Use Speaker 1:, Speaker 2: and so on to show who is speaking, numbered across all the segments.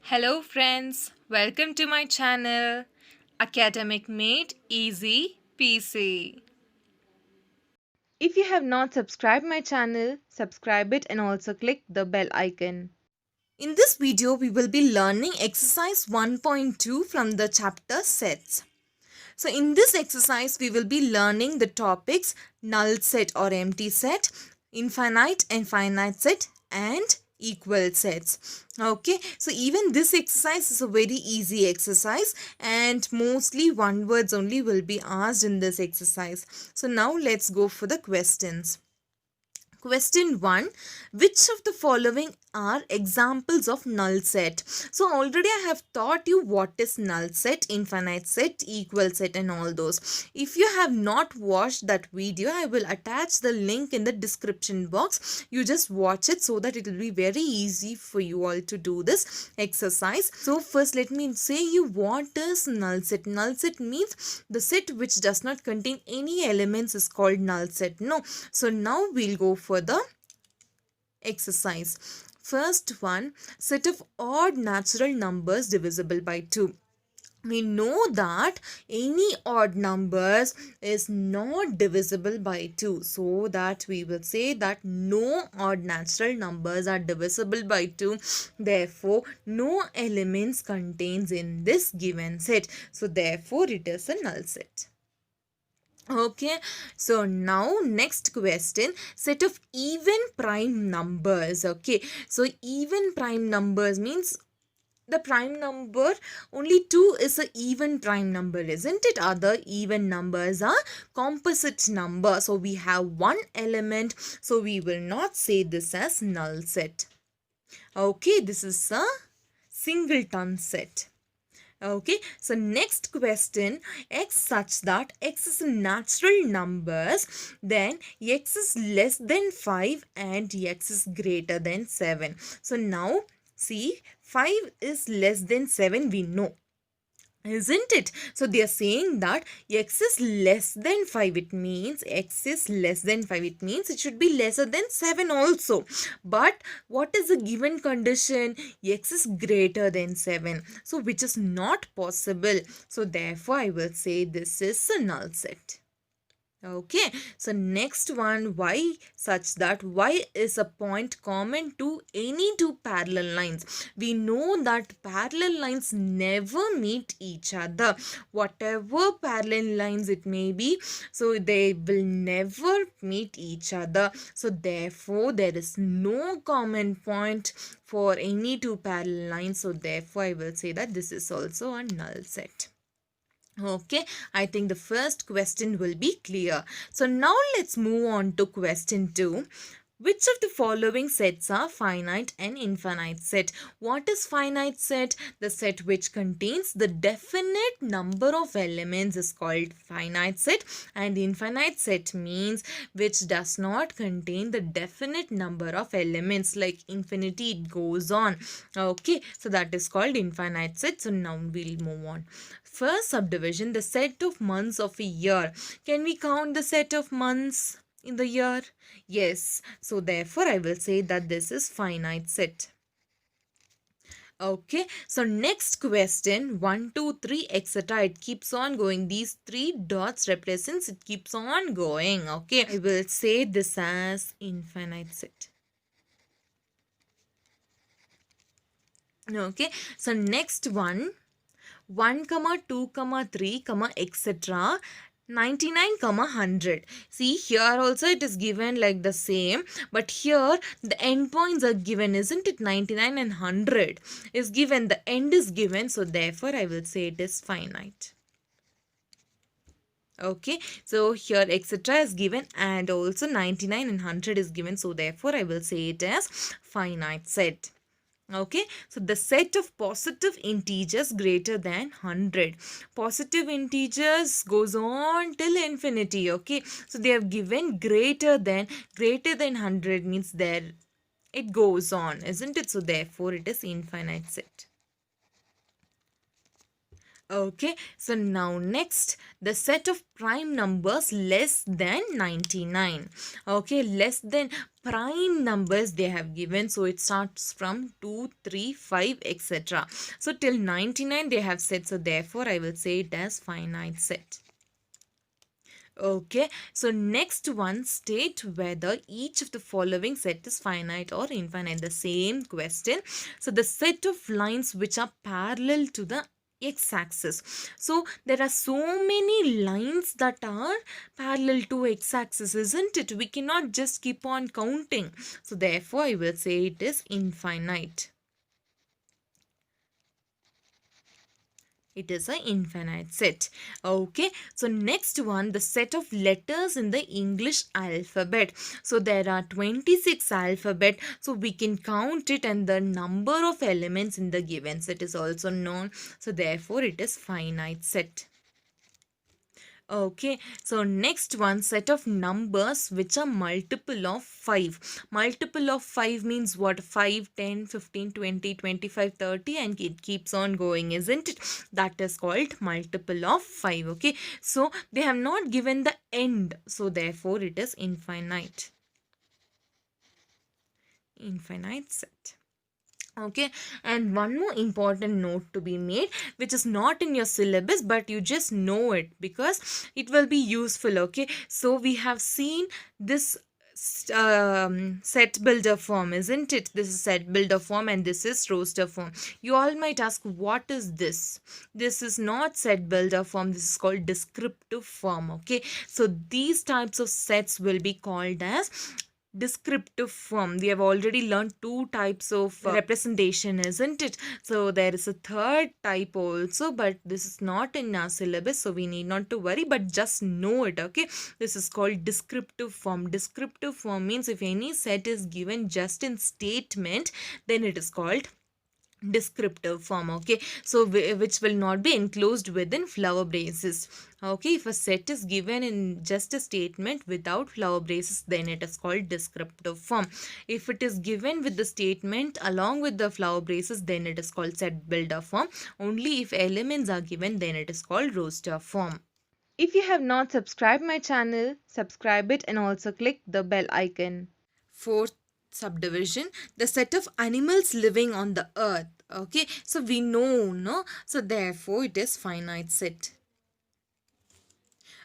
Speaker 1: Hello, friends. Welcome to my channel, Academic Made Easy PC. If you have not subscribed my channel, subscribe it and also click the bell icon. In this video, we will be learning exercise 1.2 from the chapter sets. So in this exercise, we will be learning the topics null set or empty set, infinite and finite set, and equal sets. Okay, so even this exercise is a very easy exercise and mostly one words only will be asked in this exercise. So now let's go for the questions. Question 1. Which of the following are examples of null set? So already I have taught you what is null set, infinite set, equal set and all those. If you have not watched that video, I will attach the link in the description box. You just watch it so that it will be very easy for you all to do this exercise. So first let me say you what is null set. Null set means the set which does not contain any elements is called null set. No. So now we'll go for the exercise. First one, set of odd natural numbers divisible by 2. We know that any odd numbers is not divisible by 2. So that we will say that no odd natural numbers are divisible by 2. Therefore, no elements contains in this given set. So therefore, it is a null set. Okay, so now next question, set of even prime numbers. Okay, so even prime numbers means the prime number, only 2 is a even prime number, isn't it? Other even numbers are composite number. So we have one element, so we will not say this as null set. Okay, this is a singleton set. Okay, so next question, x such that x is a natural numbers, then x is less than 5 and x is greater than 7. So now see, 5 is less than 7 we know, isn't it? So they are saying that x is less than 5. It means x is less than 5. It means it should be lesser than 7 also. But what is the given condition? X is greater than 7. So which is not possible. So therefore I will say this is a null set. Okay, so next one, y such that y is a point common to any two parallel lines. We know that parallel lines never meet each other. Whatever parallel lines it may be, so they will never meet each other. So therefore, there is no common point for any two parallel lines. So therefore, I will say that this is also a null set. Okay, I think the first question will be clear. So now let's move on to question 2. Which of the following sets are finite and infinite set? What is finite set? The set which contains the definite number of elements is called finite set, and infinite set means which does not contain the definite number of elements, like infinity it goes on. Okay, so that is called infinite set. So now we'll move on. First subdivision, the set of months of a year. Can we count the set of months in the year? Yes. So therefore, I will say that this is finite set. Okay. So next question, 1, 2, 3, etc. It keeps on going. These 3 dots represents it keeps on going. Okay. I will say this as infinite set. Okay. So next one, 1, 2, 3, etc. 99, 100. See, here also it is given like the same, but here the endpoints are given, isn't it? 99 and 100 is given, the end is given, so therefore I will say it is finite. Okay, so here etc. is given and also 99 and 100 is given, so therefore I will say it as finite set. Okay, so the set of positive integers greater than 100. Positive integers goes on till infinity. Okay, so they have given greater than 100 means there it goes on, isn't it? So therefore it is infinite set. Okay, so now next, the set of prime numbers less than 99. Okay, less than prime numbers they have given. So it starts from 2, 3, 5, etc. So till 99 they have said. So therefore I will say it as finite set. Okay, so next one, state whether each of the following set is finite or infinite. The same question. So the set of lines which are parallel to the x-axis. So there are so many lines that are parallel to x-axis, isn't it? We cannot just keep on counting. So therefore I will say it is infinite. It is an infinite set. Okay, so next one, the set of letters in the English alphabet. So there are 26 alphabet, so we can count it, and the number of elements in the given set is also known. So therefore it is finite set. Okay, so next one, set of numbers which are multiple of 5. Multiple of 5 means what? 5, 10, 15, 20, 25, 30, and it keeps on going, isn't it? That is called multiple of 5. Okay, so they have not given the end, so therefore it is infinite. Infinite set. Okay, and one more important note to be made, which is not in your syllabus, but you just know it because it will be useful. Okay, so we have seen this set builder form, isn't it? This is set builder form and this is roster form. You all might ask, what is this? This is not set builder form, this is called descriptive form. Okay, so these types of sets will be called as descriptive form. We have already learned two types of representation, isn't it? So there is a third type also, but this is not in our syllabus, so we need not to worry, but just know it. Okay, this is called descriptive form. Descriptive form means if any set is given just in statement, then it is called descriptive form. Okay, so which will not be enclosed within flower braces. Okay, if a set is given in just a statement without flower braces, then it is called descriptive form. If it is given with the statement along with the flower braces, then it is called set builder form. Only if elements are given, then it is called roster form. If you have not subscribed my channel, subscribe it and also click the bell icon. Fourth subdivision, the set of animals living on the earth. Okay, so we know, no? So therefore it is finite set.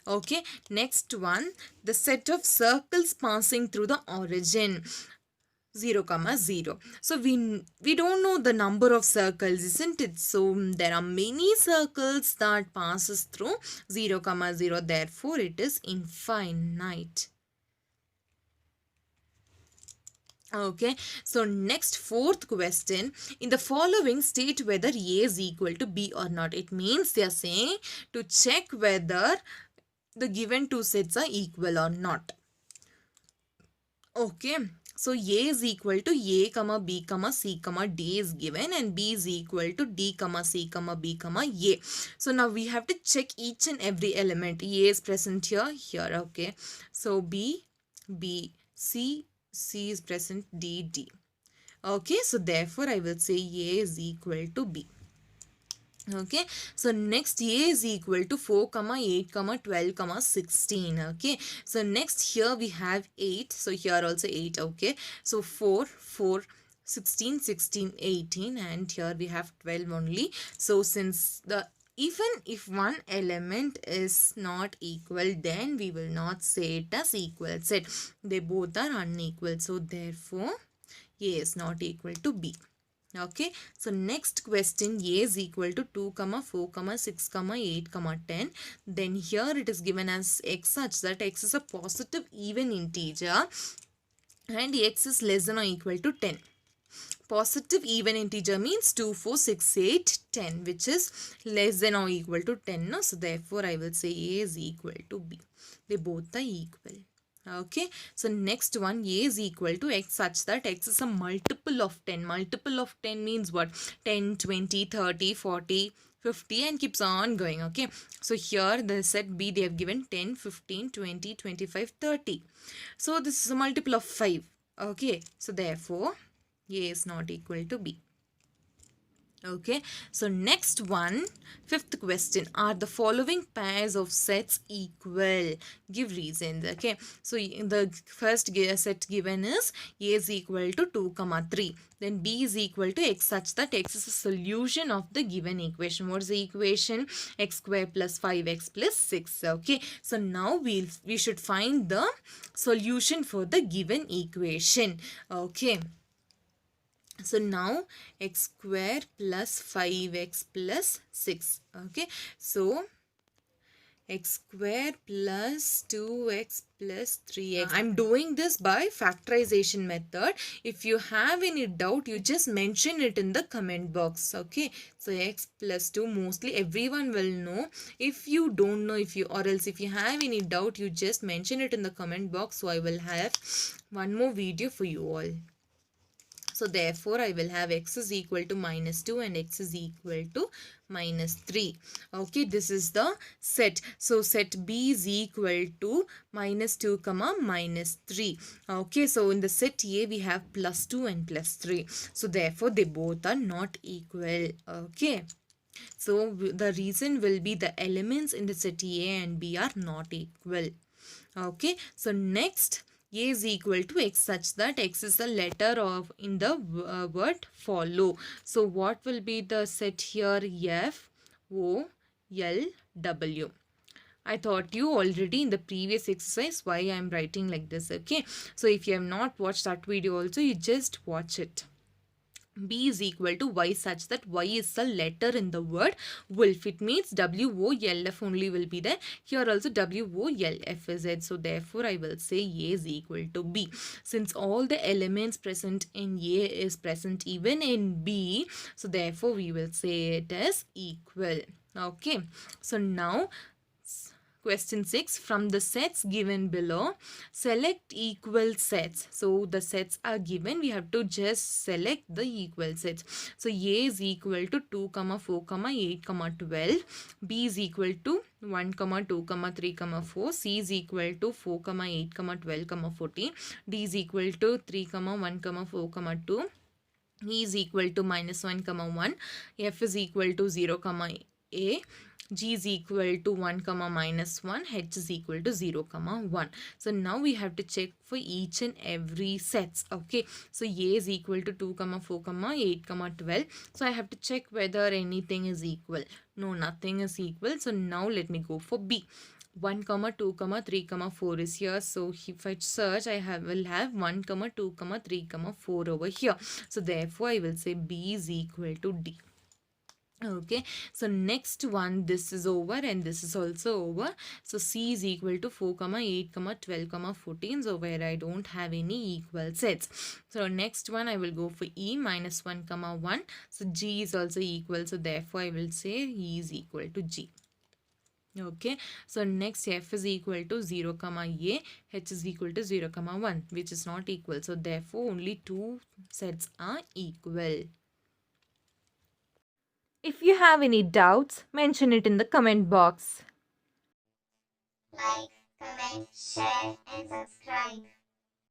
Speaker 1: Okay, next one, the set of circles passing through the origin. 0, 0. So we don't know the number of circles, isn't it? So there are many circles that passes through 0, 0. Therefore it is infinite. Okay, so next fourth question, in the following state whether A is equal to B or not. It means they are saying to check whether the given two sets are equal or not. Okay, so A is equal to A comma B comma C comma D is given, and B is equal to D comma C comma B comma A. So now we have to check each and every element. A is present here. Okay, so B, C is present, D. Okay, so therefore I will say A is equal to B. Okay, so next A is equal to 4 comma 8 comma 12 comma 16. Okay, so next here we have 8, so here also 8. Okay, so 4 16 16 18, and here we have 12 only. So since the even if one element is not equal, then we will not say it as equal set. They both are unequal, so therefore A is not equal to B. Okay, so next question, A is equal to 2 comma 4 comma 6 comma 8 comma 10. Then here it is given as x such that x is a positive even integer and x is less than or equal to 10. Positive even integer means 2, 4, 6, 8, 10, which is less than or equal to 10. No? So therefore I will say A is equal to B. They both are equal. Okay, so next one, A is equal to x such that x is a multiple of 10. Multiple of 10 means what? 10, 20, 30, 40, 50 and keeps on going. Okay, so here the set B, they have given 10, 15, 20, 25, 30. So this is a multiple of 5. Okay, so therefore A is not equal to B. Okay, so next one, fifth question. Are the following pairs of sets equal? Give reasons. Okay, so the first set given is A is equal to 2 comma 3. Then B is equal to X such that X is a solution of the given equation. What is the equation? X square plus 5X plus 6. Okay, so now we should find the solution for the given equation. Okay. So now x square plus 5x plus 6. Okay. So x square plus 2x plus 3x. I'm doing this by factorization method. If you have any doubt, you just mention it in the comment box. Okay. So x plus 2, mostly everyone will know. If you don't know, or else if you have any doubt, you just mention it in the comment box. So I will have one more video for you all. So therefore, I will have x is equal to minus 2 and x is equal to minus 3. Okay, this is the set. So set B is equal to minus 2 comma minus 3. Okay, so in the set A, we have plus 2 and plus 3. So therefore, they both are not equal. Okay. So the reason will be the elements in the set A and B are not equal. Okay, so next, A is equal to X such that X is a letter of in the word follow. So what will be the set here? F, O, L, W. I taught you already in the previous exercise why I am writing like this. Okay, so if you have not watched that video also, you just watch it. B is equal to Y such that Y is a letter in the word wolf. It means WOLF only will be there. Here also WOLF is it. So therefore I will say A is equal to B. Since all the elements present in A is present even in B, so therefore we will say it as equal. Okay. So now question 6, from the sets given below, select equal sets. So the sets are given, we have to just select the equal sets. So A is equal to 2 comma 4 comma 8 comma 12. B is equal to 1 comma 2 comma 3 comma 4. C is equal to 4 comma 8 comma 12 comma 14. D is equal to 3 comma 1 comma 4 comma 2. E is equal to minus 1 comma 1. F is equal to 0 comma A. G is equal to 1 comma minus 1. H is equal to 0 comma 1. So now we have to check for each and every sets. Okay. So A is equal to 2 comma 4 comma 8 comma 12. So I have to check whether anything is equal. No, nothing is equal. So now let me go for B. 1 comma 2 comma 3 comma 4 is here. So if I search, will have 1 comma 2 comma 3 comma 4 over here. So therefore I will say B is equal to D. Okay, so next one, this is over and this is also over. So C is equal to 4 comma 8 comma 12 comma 14. So where I don't have any equal sets. So next one I will go for E, minus 1 comma 1. So G is also equal. So therefore I will say E is equal to G. Okay, so next F is equal to 0 comma A, H is equal to 0 comma 1, which is not equal. So therefore only two sets are equal. If you have any doubts, mention it in the comment box.
Speaker 2: Like, comment, share and subscribe.